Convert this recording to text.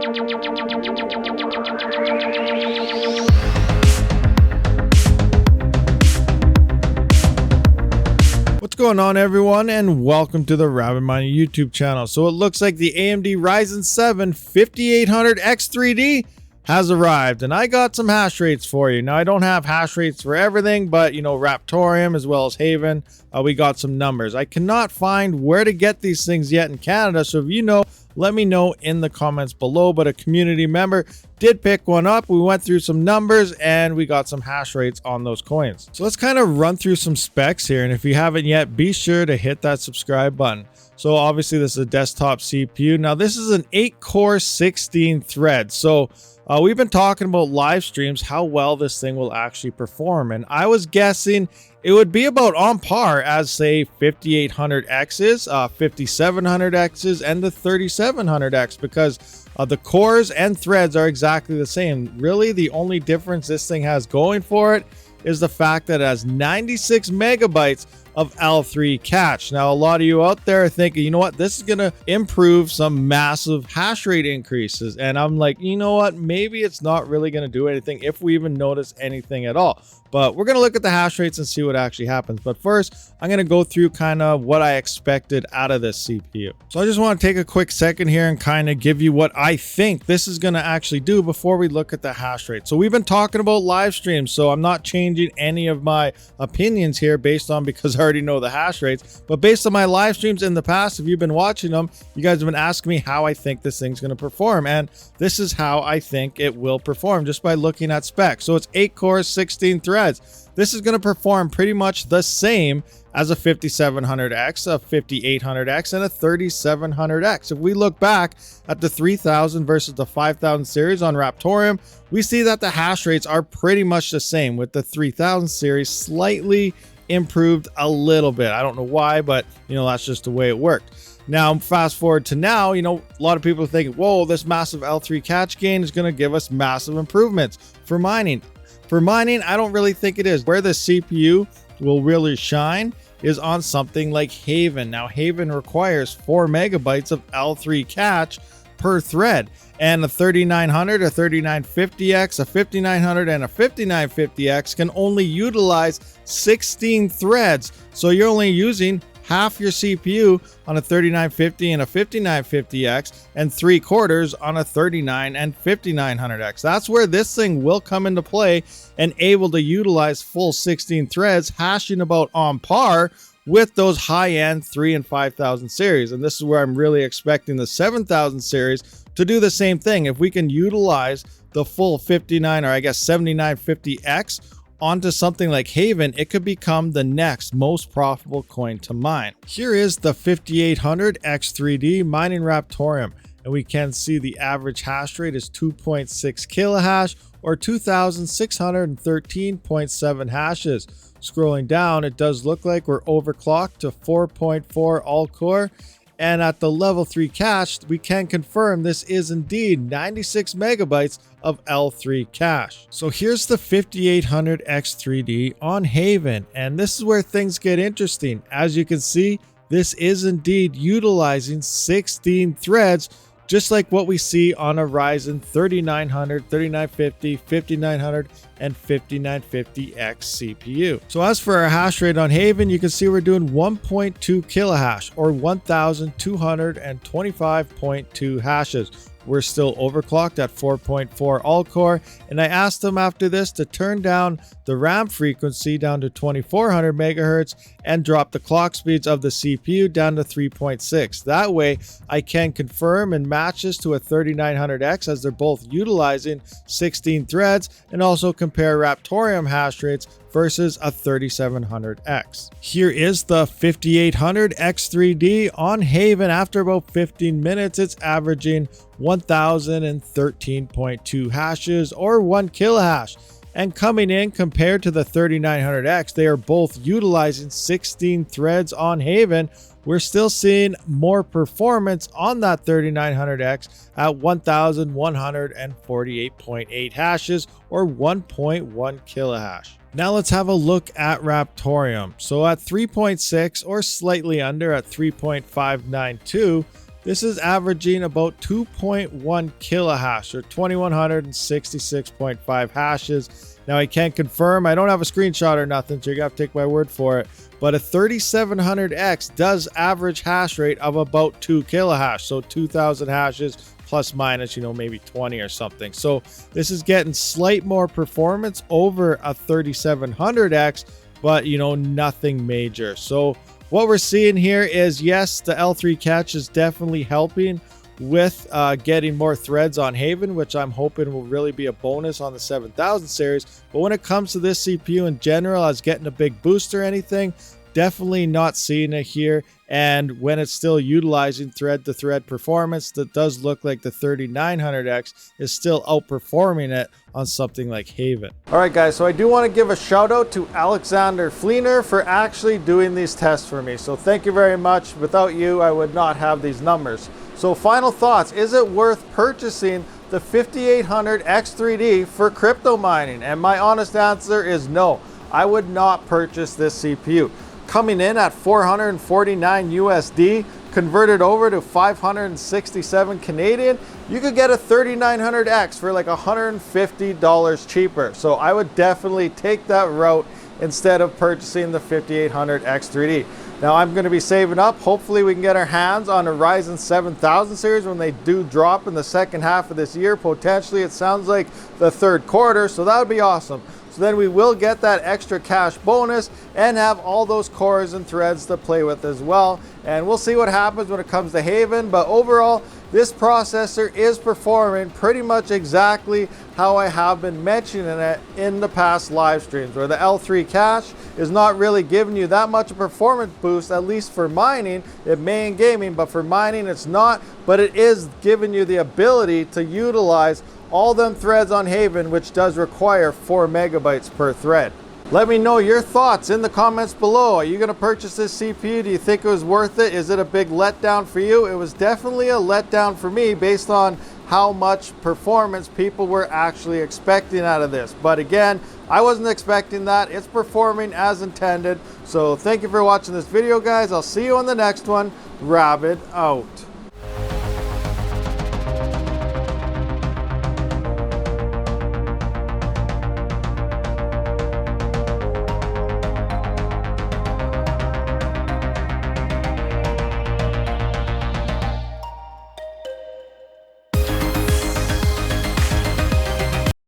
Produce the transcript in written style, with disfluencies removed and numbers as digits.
What's going on, everyone, and welcome to the RabidMining YouTube channel. So it looks like the AMD Ryzen 7 5800X3D has arrived, and I got some hash rates for you. Now, I don't have hash rates for everything, but Raptoreum as well as Haven, we got some numbers. I cannot find where to get these things yet in Canada, so if you know, let me know in the comments below. But a community member did pick one up. We went through some numbers and we got some hash rates on those coins. So let's kind of run through some specs here, and if you haven't yet, be sure to hit that subscribe button. So obviously this is a desktop CPU. Now this is an 8-core 16 thread. So we've been talking about live streams, how well this thing will actually perform, and I was guessing it would be about on par as, say, 5800X's, 5700X's, and the 3700X, because the cores and threads are exactly the same. Really, the only difference this thing has going for it is the fact that it has 96 megabytes of L3 cache. Now, a lot of you out there are thinking, you know what, this is going to improve some massive hash rate increases. And I'm like, you know what, maybe it's not really going to do anything if we even notice anything at all. But we're going to look at the hash rates and see what actually happens. But first, I'm going to go through kind of what I expected out of this CPU. So I just want to take a quick second here and kind of give you what I think this is going to actually do before we look at the hash rate. So we've been talking about live streams, so I'm not changing any of my opinions here based on, because I already know the hash rates, but based on my live streams in the past, if you've been watching them, you guys have been asking me how I think this thing's going to perform, and this is how I think it will perform just by looking at specs. So it's 8 cores, 16 threads. This is going to perform pretty much the same as a 5700X, a 5800X, and a 3700X. If we look back at the 3000 versus the 5000 series on Raptoreum, we see that the hash rates are pretty much the same, with the 3000 series slightly improved a little bit. I don't know why, but that's just the way it worked. Now, fast forward to now, a lot of people are thinking, whoa, this massive L3 cache gain is going to give us massive improvements for mining. For mining, I don't really think it is. Where the CPU will really shine is on something like Haven. Now, Haven requires 4 megabytes of L3 cache per thread, and a 3900, a 3950X, a 5900, and a 5950X can only utilize 16 threads. So you're only using half your CPU on a 3950 and a 5950X, and 3/4 on a 39 and 5900X. That's where this thing will come into play and able to utilize full 16 threads, hashing about on par with those high-end 3 and 5000 series. And this is where I'm really expecting the 7000 series to do the same thing. If we can utilize the full 59, or I guess 7950X onto something like Haven, it could become the next most profitable coin to mine. Here is the 5800X3D mining Raptoreum, and we can see the average hash rate is 2.6 kilohash, or 2613.7 hashes. Scrolling down, it does look like we're overclocked to 4.4 all-core, and at the level 3 cache, we can confirm this is indeed 96 megabytes of L3 cache. So here's the 5800X3D on Haven, and this is where things get interesting. As you can see, this is indeed utilizing 16 threads, just like what we see on a Ryzen 3900, 3950, 5900, and 5950X CPU. So as for our hash rate on Haven, you can see we're doing 1.2 kilohash, or 1225.2 hashes. We're still overclocked at 4.4 all-core, and I asked them after this to turn down the RAM frequency down to 2400 megahertz and drop the clock speeds of the CPU down to 3.6. That way, I can confirm and match this to a 3900X, as they're both utilizing 16 threads, and also compare Raptoreum hash rates versus a 3700X. Here is the 5800X3D on Haven. After about 15 minutes, it's averaging 1013.2 hashes, or 1 kilohash. And coming in, compared to the 3900X, they are both utilizing 16 threads on Haven. We're still seeing more performance on that 3900X at 1148.8 hashes, or 1.1 kilohash. Now let's have a look at Raptoreum. So at 3.6, or slightly under at 3.592, this is averaging about 2.1 kilohash or 2166.5 hashes. Now I can't confirm, I don't have a screenshot or nothing, so you gotta take my word for it. But a 3700X does average hash rate of about 2 kilohash, so 2000 hashes plus minus, you know, maybe 20 or something. So this is getting slight more performance over a 3700X, but you know, nothing major. So what we're seeing here is, yes, the L3 cache is definitely helping with getting more threads on Haven, which I'm hoping will really be a bonus on the 7000 series. But when it comes to this CPU in general, as getting a big boost or anything, definitely not seeing it here. And when it's still utilizing thread-to-thread performance, that does look like the 3900X is still outperforming it on something like Haven. All right, guys, so I do want to give a shout out to Alexander Fleener for actually doing these tests for me. So thank you very much. Without you, I would not have these numbers. So final thoughts, is it worth purchasing the 5800X3D for crypto mining? And my honest answer is no. I would not purchase this CPU. Coming in at 449 USD, converted over to 567 Canadian, you could get a 3900X for like $150 cheaper. So I would definitely take that route instead of purchasing the 5800X3D. Now I'm going to be saving up. Hopefully we can get our hands on a Ryzen 7000 series when they do drop in the second half of this year. Potentially, it sounds like the third quarter, so that would be awesome. So then we will get that extra cash bonus and have all those cores and threads to play with as well. And we'll see what happens when it comes to Haven. But overall, this processor is performing pretty much exactly how I have been mentioning it in the past live streams, where the L3 cache is not really giving you that much of a performance boost, at least for mining. It may in gaming, but for mining it's not. But it is giving you the ability to utilize all them threads on Haven, which does require 4 megabytes per thread. Let me know your thoughts in the comments below. Are you going to purchase this CPU? Do you think it was worth it? Is it a big letdown for you? It was definitely a letdown for me based on how much performance people were actually expecting out of this. But again, I wasn't expecting that. It's performing as intended. So thank you for watching this video, guys. I'll see you on the next one. Rabid out.